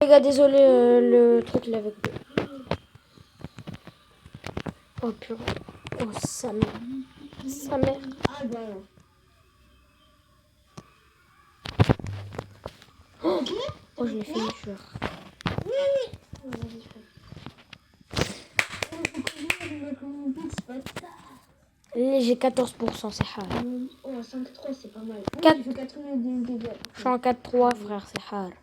Les gars, désolé, le truc là avec. Oh purée. Oh sa mère. Sa mère. Ah bah non. Oh, oh je l'ai fini, je jure. J'ai 14%, c'est hard. Oh, 5-3, c'est pas mal. 4. Il fait 90 dégâts. Je suis en 4-3, frère, c'est hard.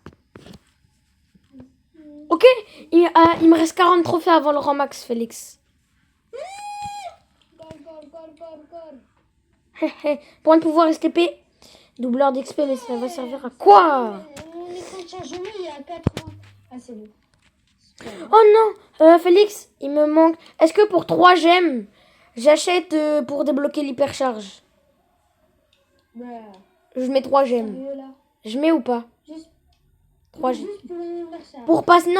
Ok, il me reste 40 trophées avant le rang max, Félix. Point de pouvoir STP. Doubleur d'XP, mais ça va servir à quoi? Mon écran de chargement, il est à 80. Ah, c'est bon. Oh non, Félix, il me manque. Est-ce que pour 3 gemmes, j'achète pour débloquer l'hypercharge? Bah, Je mets 3 gemmes. sérieux, là. Je mets ou pas? Juste 3 gemmes. pour l'anniversaire.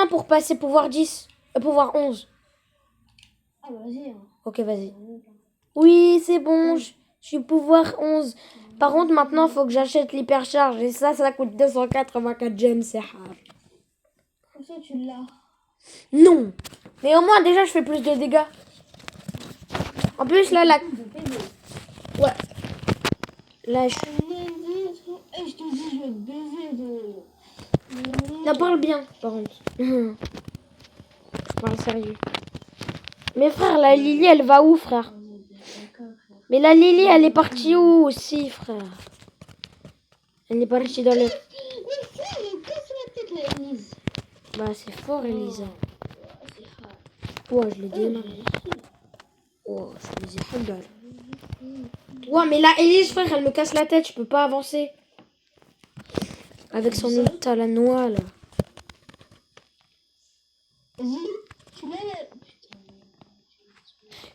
Pour passer pouvoir 10. Pouvoir 11. Ah, vas-y. Hein. Ok, vas-y. Oui, c'est bon, je suis pouvoir 11. Par contre, maintenant, il faut que j'achète l'hypercharge. Et ça coûte 284 gemmes, c'est hard. Comme ça, tu l'as. Non. Mais au moins, déjà, je fais plus de dégâts. En plus, là, la... Ouais. Là, je... Eh, je te dis, je vais te baiser de... Non, parle bien, par contre. Je parle sérieux. Mais frère, la Lily, elle va où, frère? Mais la Lily, elle est partie où aussi, frère? Elle est partie dans le... Mais frère, il casse la tête, la Elise. Bah, c'est fort, Elisa. C'est rare. Ouais, je l'ai dit. Oh, je les ai halal. Ouais, mais là, Elise, frère, elle me casse la tête. Je peux pas avancer. Avec son ult à la noix, là. Vas-y, tu l'as là.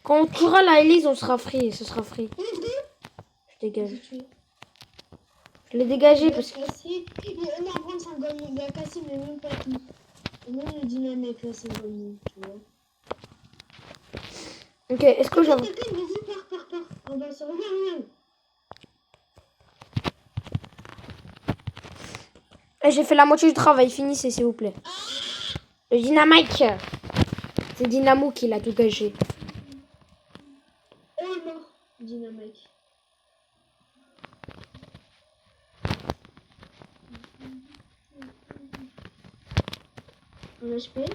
Quand on tuera la Elise, on sera free. Ce sera free. Je dégage. Je l'ai dégagé parce que... Non, prendre 50 000. Il a cassé, mais même pas tout. Et même le dynamique, là, 50 000, tu vois. Ok, est-ce que j'avance? Vas-y, pars. On va se regarder. J'ai fait la moitié du travail. Finissez, s'il vous plaît. Le dynamite. C'est Dynamo qui l'a tout gâché. Oh non, dynamique. En HP.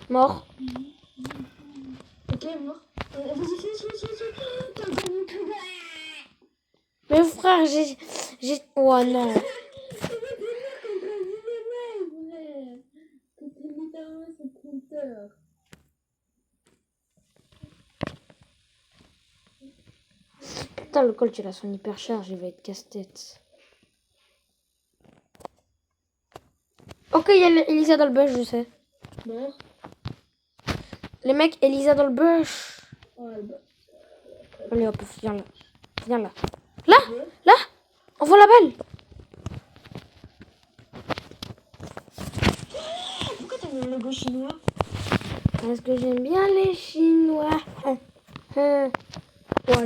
Mort. Ok, mort. Vas-y, fais. T'as gagné tout. Mais frère, j'ai... Oh non. Putain, le colt, il a son hypercharge. Il va être casse-tête. Ok, il y a Elisa dans le bush, je sais. Mort. Les mecs, Elisa dans le bush. Ouais, bah. Allez hop, viens là. Viens là. Là, envoie la balle. Pourquoi t'as mis le logo chinois? Parce que j'aime bien les Chinois. Ouais,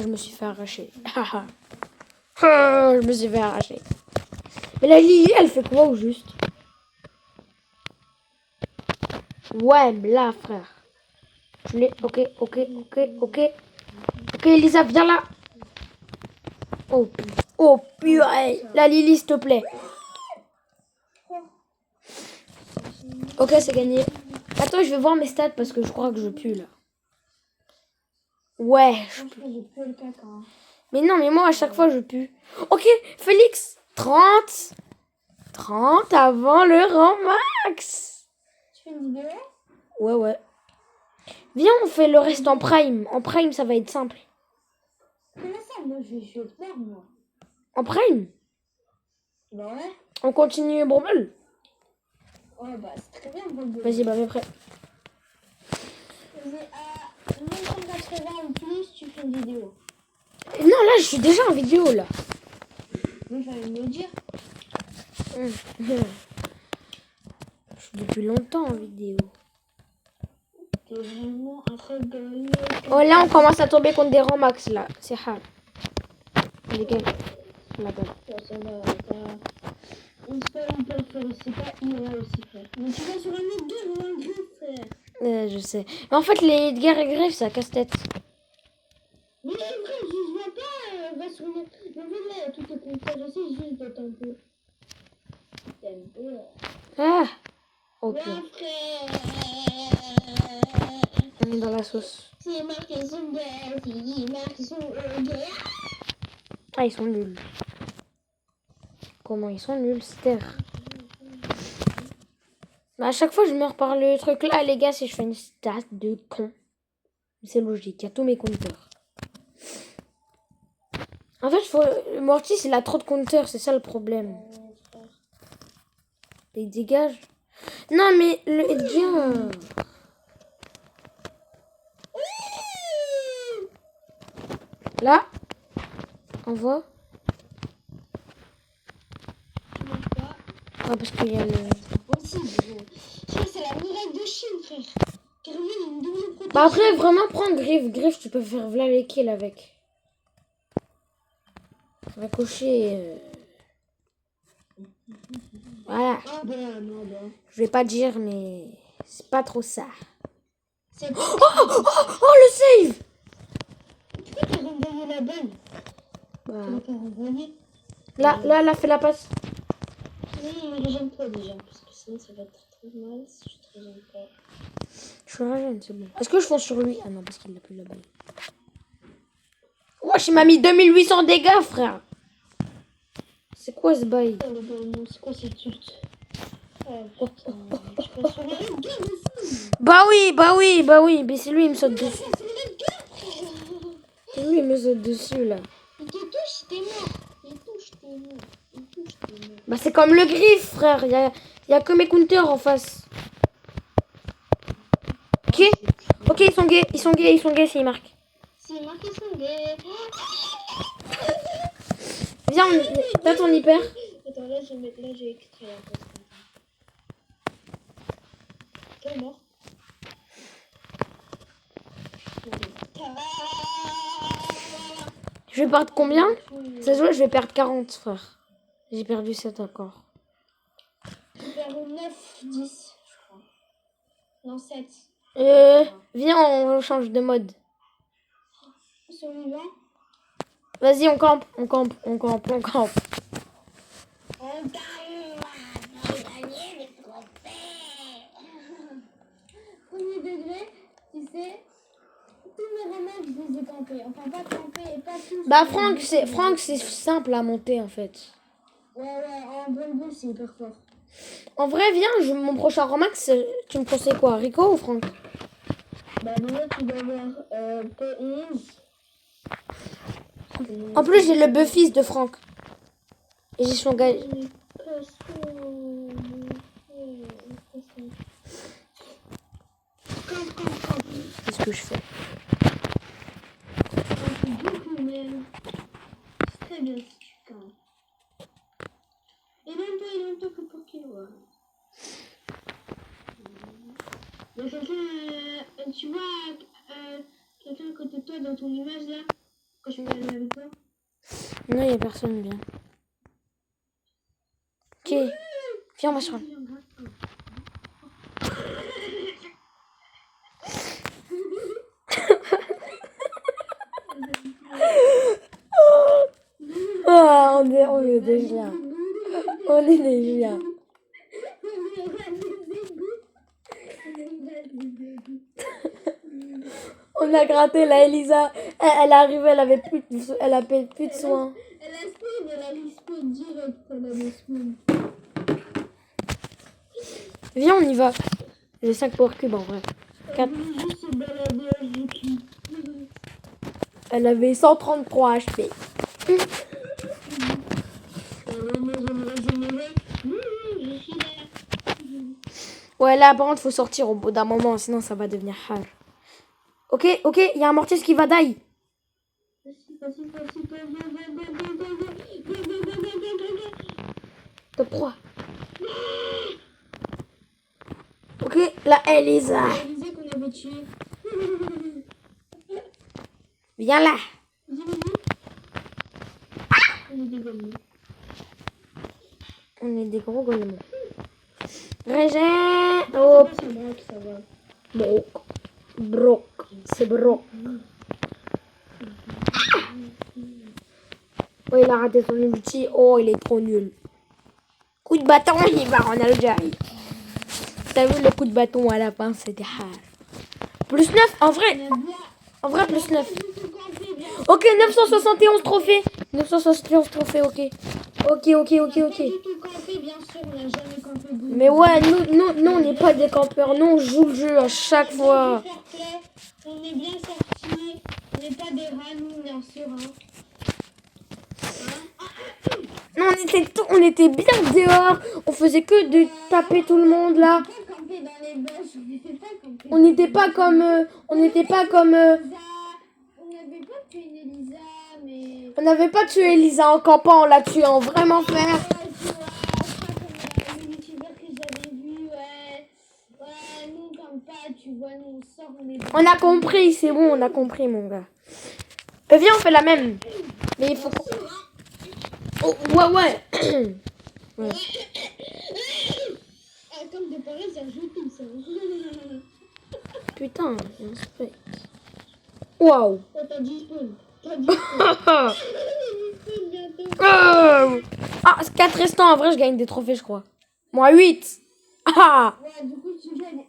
je me suis fait arracher. Je me suis fait arracher. Mais la Lily, elle fait quoi au juste? Ouais, là, frère. Je l'ai. Ok. Ok, Elisa, viens là. Oh, purée. La Lily, s'il te plaît. Ok, c'est gagné. Attends, je vais voir mes stats parce que je crois que je pue là. Ouais. J'ai plus le caca. Hein. Mais non, mais moi à chaque fois je pue. Ok, Félix, 30 avant le rang max. Tu fais une vidéo? Ouais. Viens, on fait le reste en prime. En prime, ça va être simple. Comment ça? Moi, je vais te faire, moi. En prime? Bah ouais. On continue Brouble? Ouais, bah c'est très bien, Bobo. Vas-y, bah, mais prêt. Vas-y, à 980 ou plus, tu fais une vidéo. Non, là, je suis déjà en vidéo, là. Mais fallait me le dire. Je suis depuis longtemps en vidéo. T'es vraiment un truc de... Oh, là, on commence à tomber contre des rangs max, là. C'est hard. Les gars, la balle. Ça va, on peut le faire aussi, pas Ira aussi, frère. Mais tu vas sur un autre guerre ou un griffe, frère. Je sais. Mais en fait, les guerres et griffes, ça casse-tête. Mais frère, je vois pas, va sur une... Mais voilà, tout est compteur aussi, juste attends un peu. T'aimes pas. Ah, ok. Ouais, frère. On est dans la sauce. C'est marqué son guerre, c'est marqué son guerre. Ah, ils sont nuls. Comment ils sont nuls, cette terre. Bah, à chaque fois, je meurs par le truc là, les gars, si je fais une stat de con. C'est logique, il y a tous mes compteurs. En fait, Mortis, il a trop de compteurs, c'est ça le problème. Il dégage. Non, mais le Edgar. Là, on voit. Ah, parce qu'il y a le... Aussi, gros. Ça, c'est la muraille de Chine, frère. Carrément, il y a une double protection. Bah après, vraiment, prends Griffe. Griffe, tu peux faire v'là les kills avec. Ça va cocher... Voilà. Ah ben, non, ben. Je vais pas dire, mais... C'est pas trop ça. C'est Oh, quoi? le save. Pourquoi t'as renvoyé la balle? Bah, Tu l'as pas renvoyé? là, fais la passe. Non, mais j'aime pas déjà, parce que sinon ça va être très mal si je te régène pas. Je suis un jeune, c'est bon. Est-ce que je fonce sur lui? Ah non, parce qu'il a plus la balle. Wesh, il m'a mis 2800 dégâts, frère. C'est quoi ce bail? C'est quoi cette chute? Oh putain, je passe sur les autres gars aussi. Bah oui. Mais c'est lui, il me saute dessus. C'est les autres gars. C'est lui, il me saute dessus, là. Il te touche, t'es mort. Il touche, t'es mort. Il touche, t'es mort. Bah c'est comme le griffe, frère. Y a que mes counters en face. Ok, ils sont gays, s'ils marquent. C'est marqué son gars. Viens, t'as ton hyper. Attends, là, j'ai extrait un peu. Quel mort? Je vais perdre combien? Ça se voit, je vais perdre 40, frère. J'ai perdu 7 encore. J'ai perdu 9, 10, je crois. Non, 7. Viens, on change de mode. Survivant. Vas-y, on campe. On gagne les trophées. Premier degré, tu sais, tous mes remèdes, je les ai campés. Enfin, pas campés et pas tous. Bah, Franck, c'est simple à monter, en fait. Ouais, en bonne c'est hyper fort. En vrai, viens, mon prochain Romax, tu me conseilles quoi? Rico ou Franck? Bah, déjà, tu dois avoir P11. En plus, j'ai le Buffy de Franck. Et j'ai son gars. Qu'est-ce que je fais? C'est très bien si tu campes. Et même toi que pour qu'il voit. Il y a quelqu'un, tu vois, quelqu'un à côté de toi dans ton image là, quand je suis allée avec toi. Non, il n'y a personne, bien. Ok. Viens, on va sur un. Ah, on est des chiens. On est des chiens. On a gratté la Elisa. Elle est arrivée, elle avait plus de soins. Elle a spawn, elle a respawn direct, elle a respawn. Viens, on y va. J'ai 5 power cubes en vrai. 4. Juste se balader avec lui. Elle avait 133 HP. Je suis là. Ouais, là, par contre, faut sortir au bout d'un moment, sinon ça va devenir hard. Ok, il y a un mortier qui va die. Top 3. Ok, la Elisa. Elisa qu'on avait tué. Viens là. On est des gros golemons. Régin. Oh. C'est pas ça, broc, ça va. Broc. Broc. C'est broc. Oh, il a raté son ulti. Oh, il est trop nul. Coup de bâton, il va en Algérie. T'as vu le coup de bâton à la fin, c'était hard. Plus 9, en vrai. En vrai, plus 9. Ok, 971 trophées. 971 trophées, ok. Ok. Pas du tout campé, bien sûr, on n'a jamais campé beaucoup. Mais ouais, nous on n'est pas des campeurs. Nous, on joue le jeu à chaque fois. On est bien sortis. On n'est pas des rats, nous, bien sûr. Hein. Non, on était bien dehors. On faisait que de taper tout le monde là. On pas camper dans les bâches. On n'était pas comme. On n'était pas comme. On n'avait pas tué une Elisa, mais. On n'avait pas tué Elisa en campant, on l'a tué en vraiment faire. Ouais, tu vois, pas comme le youtubeur que j'avais vu, ouais. Ouais, nous, comme pas, tu vois, nous, on sort, on est. On a compris, c'est bon, on a compris, mon gars. Viens, on fait la même. Mais il faut qu'on. Oh, ouais. Ouais. Ah, comme de pareil, ça joue tout ça. Putain, il y a un spec. Waouh. Oh, t'as dit spawn. T'as dit spawn bientôt. Ah, 4 restants, en vrai, je gagne des trophées, je crois. Moi, 8. Ah. Ouais, du coup, tu gagnes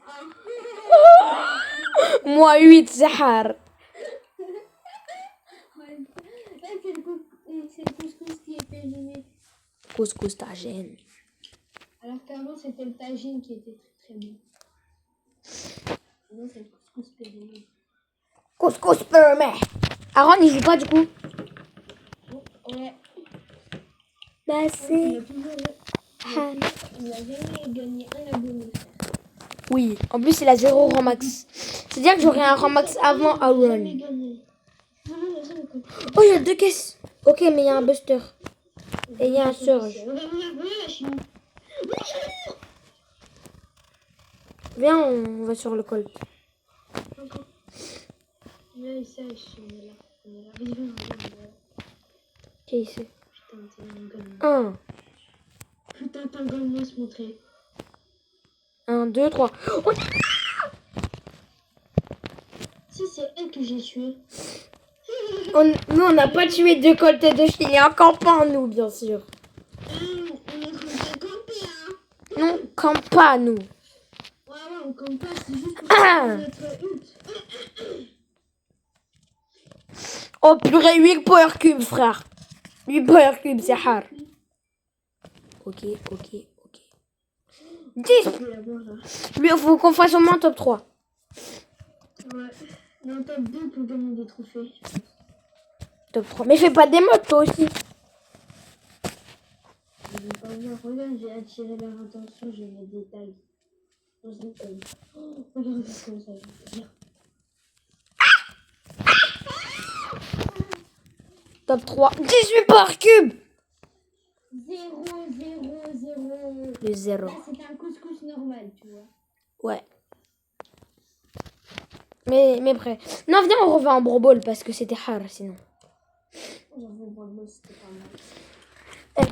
Moi, 8, Zahar. Ouais. Là, c'est le couscous qui était gêné. Couscous tagine. Alors qu'avant, c'était le tagine qui était très bon. Maintenant, c'est le couscous périmé. Couscous permet. Aaron, il joue pas du coup. Ouais. Bah, On c'est. a toujours on a jamais gagné un abonné. Oui, en plus, il a 0 Romax. C'est-à-dire que j'aurai un Romax avant Aaron. Jamais gagné. Non, jamais gagné. Oh, il y a 2 caisses. Ok, mais il y a un buster. Et il y a un surge. Viens, on va sur le colt. Là, ça, on est là. On est là. Vas-y, viens. Qui est ici? Putain, t'es un gomme. 1, Putain, t'es un gomme, moi, se montrer. 1, 2, 3. Oh, Si, c'est elle que j'ai tuée. nous, on n'a pas tué 2 colts de chili en campant, nous, bien sûr. On est en train de camper, hein. Non, campe pas, nous. Ouais, on campe pas, c'est juste pour notre hutte. Oh, purée, 8 power cubes, frère. 8 power cubes, c'est hard. Ok. 10. Je vais la voir, là. Lui, il faut qu'on fasse au moins top 3. Ouais. Non, top 2 pour gagner des trophées. Top 3. Mais fais pas des modes, toi aussi. Je vais pas voir. Regarde, j'ai attiré leur attention, je vais mettre des tags. Oh, regarde comme ça, je vais dire. Top 3. 18 power cubes. 0, 0, 0. Le 0. Là, c'est un couscous normal, tu vois. Ouais. Mais prêt. Non, viens, on revient en Brawl parce que c'était hard sinon. J'avoue, bon, c'était pas mal. Et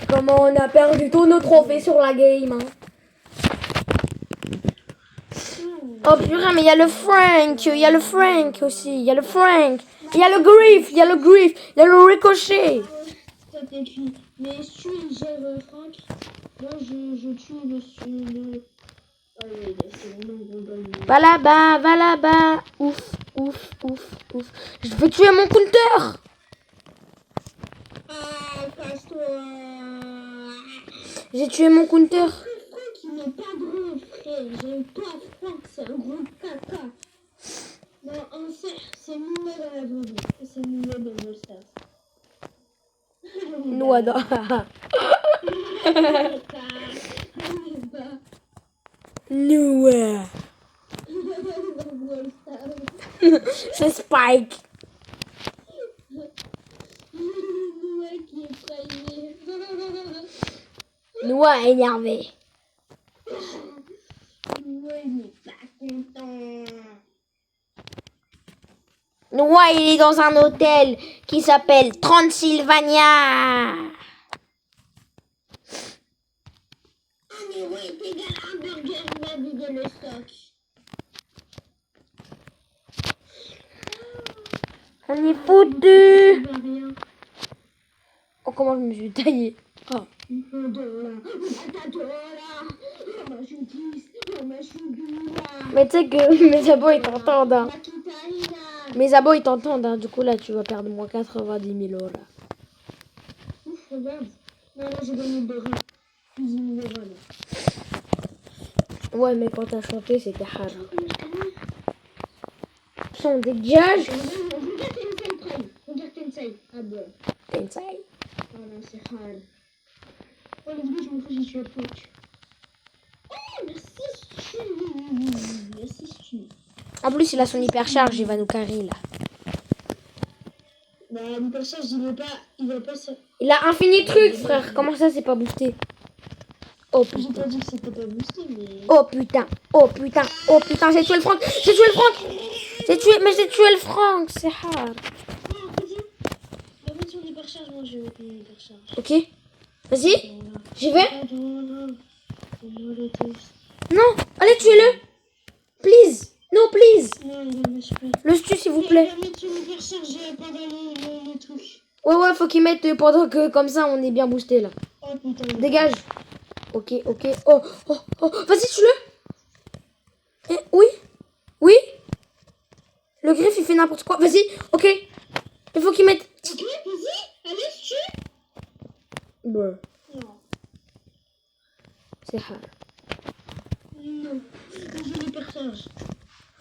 comment on a perdu tous nos trophées sur la game, hein. Oh purée, mais il y a le Frank aussi, il y a le Frank. Il y a le Griff, il y a le Ricochet. Toi, t'es cuit. Mais si tu gères Franck, moi, je tue le... Ah oui, c'est le nom qu'on donne. Va là-bas. Ouf. Je vais tuer mon counter. Ah, casse-toi. J'ai tué mon counter. Franck, il n'est pas drôle, frère. J'aime pas Franck, c'est un gros caca. Non, en fait, c'est Noua dans la vraie vie. C'est Noua dans le Stars. Nouada. Noua. C'est Spike. Noua qui est faillé. Noua énervé. Noua, il n'est pas content. Noua, il est dans un hôtel qui s'appelle Transylvania. bloc. On est foutu. Je vois rien. Oh, comment je me suis taillé. Oh. Mais tu sais que mes abos ils t'entendent. Hein. Mes abos ils t'entendent. Hein. Du coup là tu vas perdre moins 90 000 €. Là. Ouf, regarde. Non, là j'ai gagné de reins. Plus 10 000 €. Ouais, mais quand t'as chanté c'était hard. On dégage. Regarde Tensei. Ah bon. Tensei. Voilà, c'est hard. Oh, les gars, je m'en fous, j'y suis à poche. Oh, merci, Stu. Merci, Stu. En plus il a son hypercharge, il va nous carrer là. Bah, l'hypercharge, il va pas ça. Il a infini truc frère, comment ça c'est pas boosté? Oh J'ai putain. pas dit que c'était pas boosté, mais. Oh putain, oh putain, oh putain, j'ai tué le Franck, j'ai tué le Franck. J'ai tué le Franck, c'est hard. Non, vas-y. Va mettre son hypercharge, moi je vais mettre mon hypercharge. Ok, vas-y, j'y vais. Non, allez tuez-le. Please, no please. Non, il va mettre pas. Le stu s'il vous plaît. Il va mettre son hypercharge pendant le truc. Ouais, faut qu'il mette pendant que comme ça on est bien boosté là. Oh putain. Dégage. Ok, oh, vas-y tue-le. Oui, oui. Le griffe il fait n'importe quoi, vas-y, ok. Il faut qu'il mette... Ok, vas-y, allez, tue. Bon, Non. c'est hard. Non, j'ai l'hypercharge.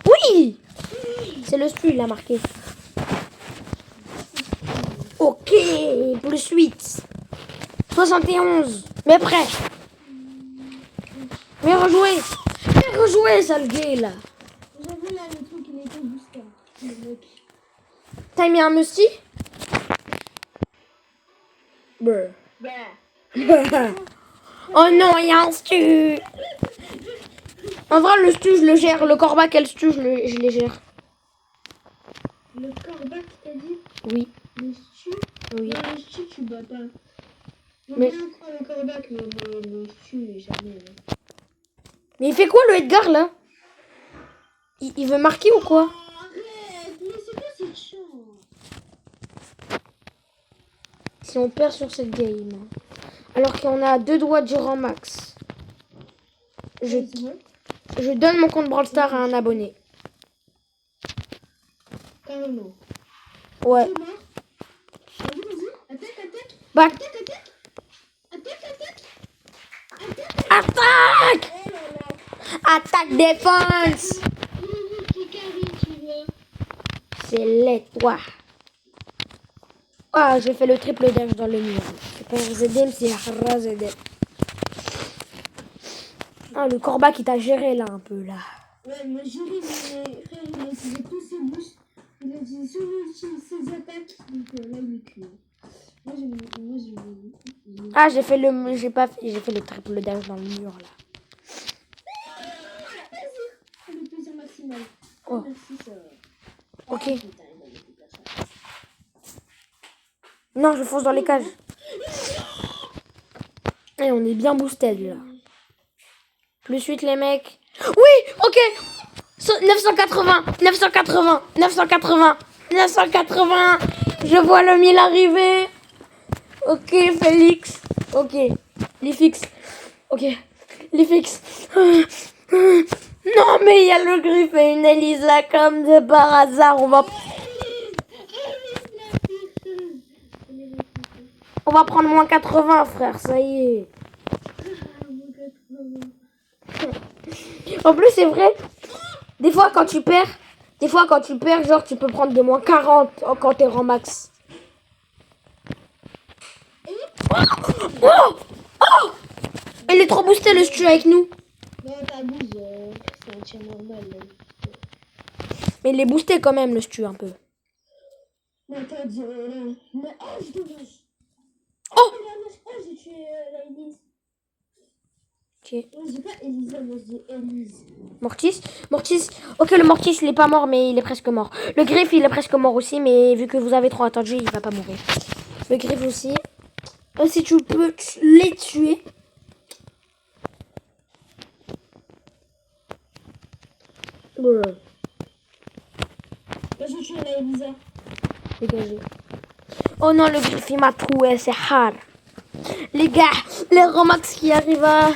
Oui. C'est le stu, il a marqué. Ok, plus 8. 71. Mais prêt. Mais rejouer, sale gay là. J'avoue là, le truc il était boosté. Le mec. T'as mis un musty? Brr. Oh non, il y a un stu. En vrai, le stu, je le gère. Le corbac et le stu, je les gère. Le corbac, t'as dit? Oui. Le stu? Oui. Non, le stu, tu bats pas. Je veux Mais- bien prendre le corbac, mais le stu, jamais. Hein. Mais il fait quoi le Edgar là? Il veut marquer ou quoi? Arrête, mais c'est quoi cette chance? Si on perd sur cette game. Alors qu'on a 2 doigts du rang max. Je donne mon compte Brawl Stars à un abonné. Carrément. Ouais. C'est mort. Vas-y, attaque. Back. Attaque. Attaque! Oh là là. Attaque défense! Qui carry, tu veux? C'est laid, toi. Ah, j'ai fait le triple dash dans le mur. C'est pas RZDM, c'est RZDM. Ah, le corbac qui t'a géré là un peu là. Ouais, moi j'ai ri, mais frère, il a utilisé tous ses bouches. Il a utilisé ses attaques. Donc là, il est clean. Moi, j'ai. Ah, j'ai fait le triple dash dans le mur là. Le plaisir maximal. Oh. Merci, ça. Ok. Putain, il a mis tout ça. Non, je fonce dans les cages. Et on est bien boosted là. Plus 8 les mecs. Oui, ok. 980. Je vois le 1000 arriver. Ok, Félix. Ok. Lifix. Ok. Lifix. Non, mais il y a le griffe et une Elisa comme de par hasard. On va prendre moins 80, frère. Ça y est. En plus, c'est vrai. Des fois, quand tu perds, genre, tu peux prendre de moins 40 quand t'es rang max. Oh, il est trop boosté le stu avec nous. Non, t'abuses, c'est un tir normal. Là. Mais il est boosté quand même le stu un peu. Mais t'as dit, mais oh, je dommage. Oh, J'ai tué la Elise. ok. Moi, je dis pas Elisa, moi, je dis Elise. Mortis. Ok, le Mortis, il est pas mort, mais il est presque mort. Le griffe, il est presque mort aussi, mais vu que vous avez trop attendu, il va pas mourir. Le griffe aussi. Si tu peux les tuer. Brr. Moi, je tue la Elisa. Dégagez. Oh non, le griffe il m'a troué, c'est hard. Les gars, les Romax qui arrivent à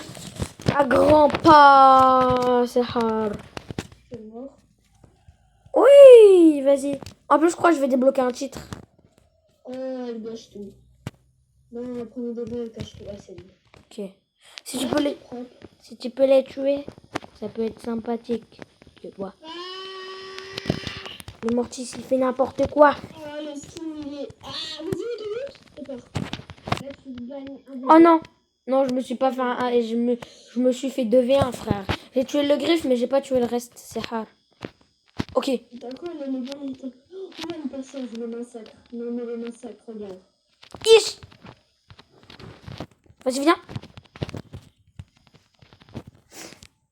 grands pas, c'est hard. Je suis mort. Oui, vas-y. En plus, je crois que je vais débloquer un titre. Elle gâche tout. Non, le premier degré, elle cache tout. Ah, c'est lui. Ok. Si tu peux les tuer, ça peut être sympathique. Tu vois. Le Mortis, il fait n'importe quoi. Ah, le skin, il est... Ah, vas-y, 2 minutes. D'accord. Là, tu gagnes un Oh non. Non, je me suis pas fait un 1 et je me suis fait 2v1, frère. J'ai tué le griffe, mais j'ai pas tué le reste. C'est hard. Ok. D'accord, il a le bon état. Oh, une personne, je le massacre. Non, mais le massacre, regarde. Ish. Vas-y, viens.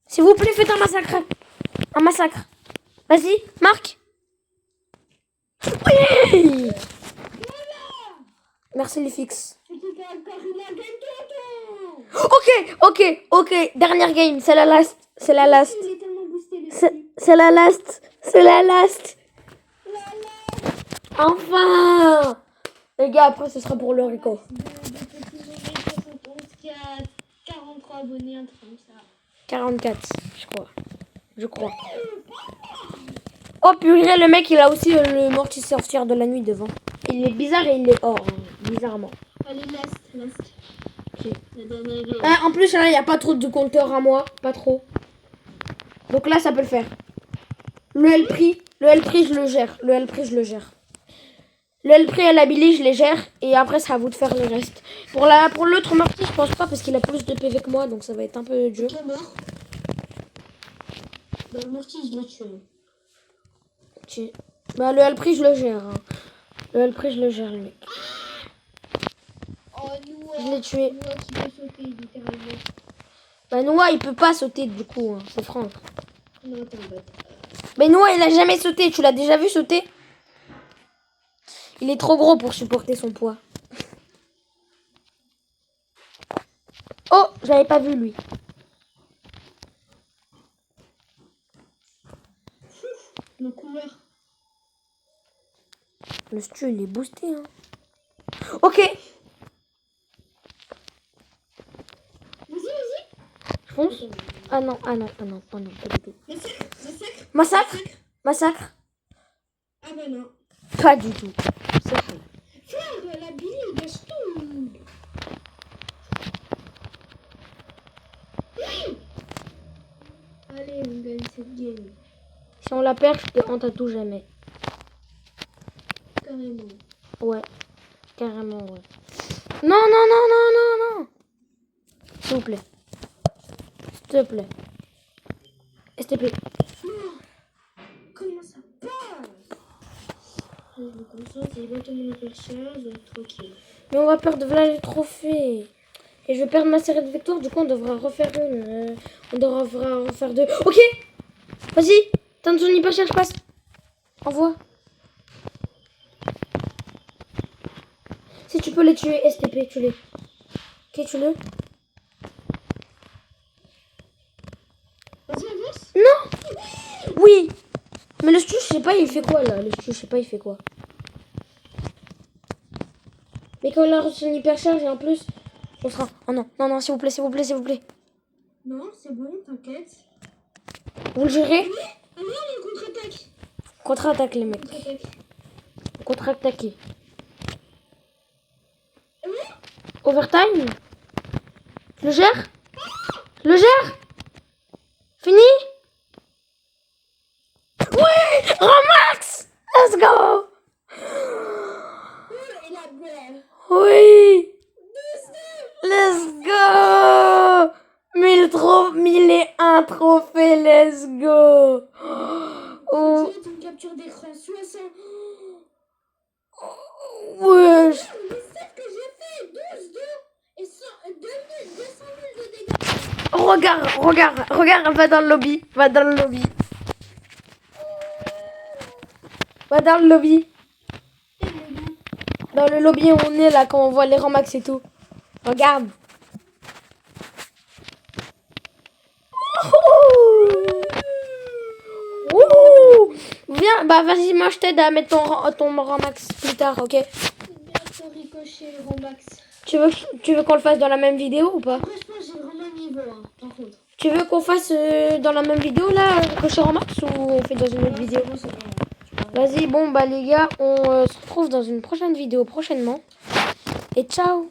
S'il vous plaît, faites un massacre. Un massacre. Vas-y, marque. Oui. Merci les fixes. Petit encore, il a gagné tout. Ok. Dernière game, c'est la last. C'est la last. Il est tellement boosté, le C'est la last. C'est la last. Lala. Enfin. Les gars, après, ce sera pour le Rico. De petit Zoé 71 qui a 43 abonnés, un truc comme ça. 44, je crois. Oh purée, le mec, il a aussi le mortier sorcière de la nuit devant. Il est bizarre et il est or, bizarrement. Allez, last. Ok. La dernière game. En plus, là, il n'y a pas trop de compteurs à moi. Pas trop. Donc là, ça peut le faire. Le L-Prix, je le gère. Le L-Prix et la Billy, je les gère. Et après, c'est à vous de faire le reste. Pour l'autre mortier, je pense pas parce qu'il a plus de PV que moi. Donc ça va être un peu dur. Qui est mort? Bah, le mortier, je l'ai tué. Ok. Bah, le L-Prix, je le gère. Hein. Le L-Prix, je le gère, le mec. Oh, Noah. Je l'ai tué. Noah qui peut sauter, littéralement. Bah, Noah, il peut pas sauter du coup. Hein. C'est Franck. Non, attends, bah. Mais Noah, il a jamais sauté. Tu l'as déjà vu sauter? Il est trop gros pour supporter son poids. Oh, je l'avais pas vu, lui. Le couleur. Le stu, il est boosté. Hein. Ok. Vas-y. Je fonce. Ah non, pas du tout. Massacre. Massacre. Ah bah non. Pas du tout. C'est faux. Frère, la Billy, il gâche tout. Allez, on gagne cette game. Si on la perd, je te hante à tout jamais. Carrément. Ouais. Carrément, ouais. Non. S'il vous plaît. STP. Comment ça passe? Je me concentre, j'ai bientôt mon perchage, tranquille. Mais on va perdre voilà les trophées. Et je vais perdre ma série de victoires, du coup on devra refaire une. On devra refaire deux. Ok. Vas-y. Tente son hyper cher, je passe. Envoie. Si tu peux les tuer, STP, tue-les. Ok, tue-le. Vas-y, avance. Non. Oui. Mais le stu, je sais pas, il fait quoi là? Le stu, je sais pas, il fait quoi. Mais quand il a reçu une hyper charge et en plus, on sera. Oh non, s'il vous plaît. Non, c'est bon, t'inquiète. Vous le gérez? Ah non, on contre-attaque. Contre-attaque, les mecs. Contre-attaque. Contre-attaquer. Ah oui. Overtime? Je le gère? Fini? Oui! Ramax! Let's go! Il a bleu. Oui! Let's go! 1001 trophées, let's go! Oh, Tu une capture d'écran 60. ouais! Le set que j'ai fait, 12 et 200 000 de dégâts. Regarde, va dans le lobby. Va dans le lobby. Dans le lobby où on est là, quand on voit les rangs max et tout. Regarde. Bah vas-y, moi je t'aide à mettre ton Ramax plus tard, ok? Bientôt Ricochet, Romax. Tu veux qu'on le fasse dans la même vidéo ou pas? Après, je pense que j'ai vraiment un niveau, hein, par contre. Tu veux qu'on fasse dans la même vidéo là, Ricochet Ramax, ou on fait dans une autre vidéo? Bon, c'est bon. Vas-y, bon bah les gars, on se retrouve dans une prochaine vidéo prochainement. Et ciao!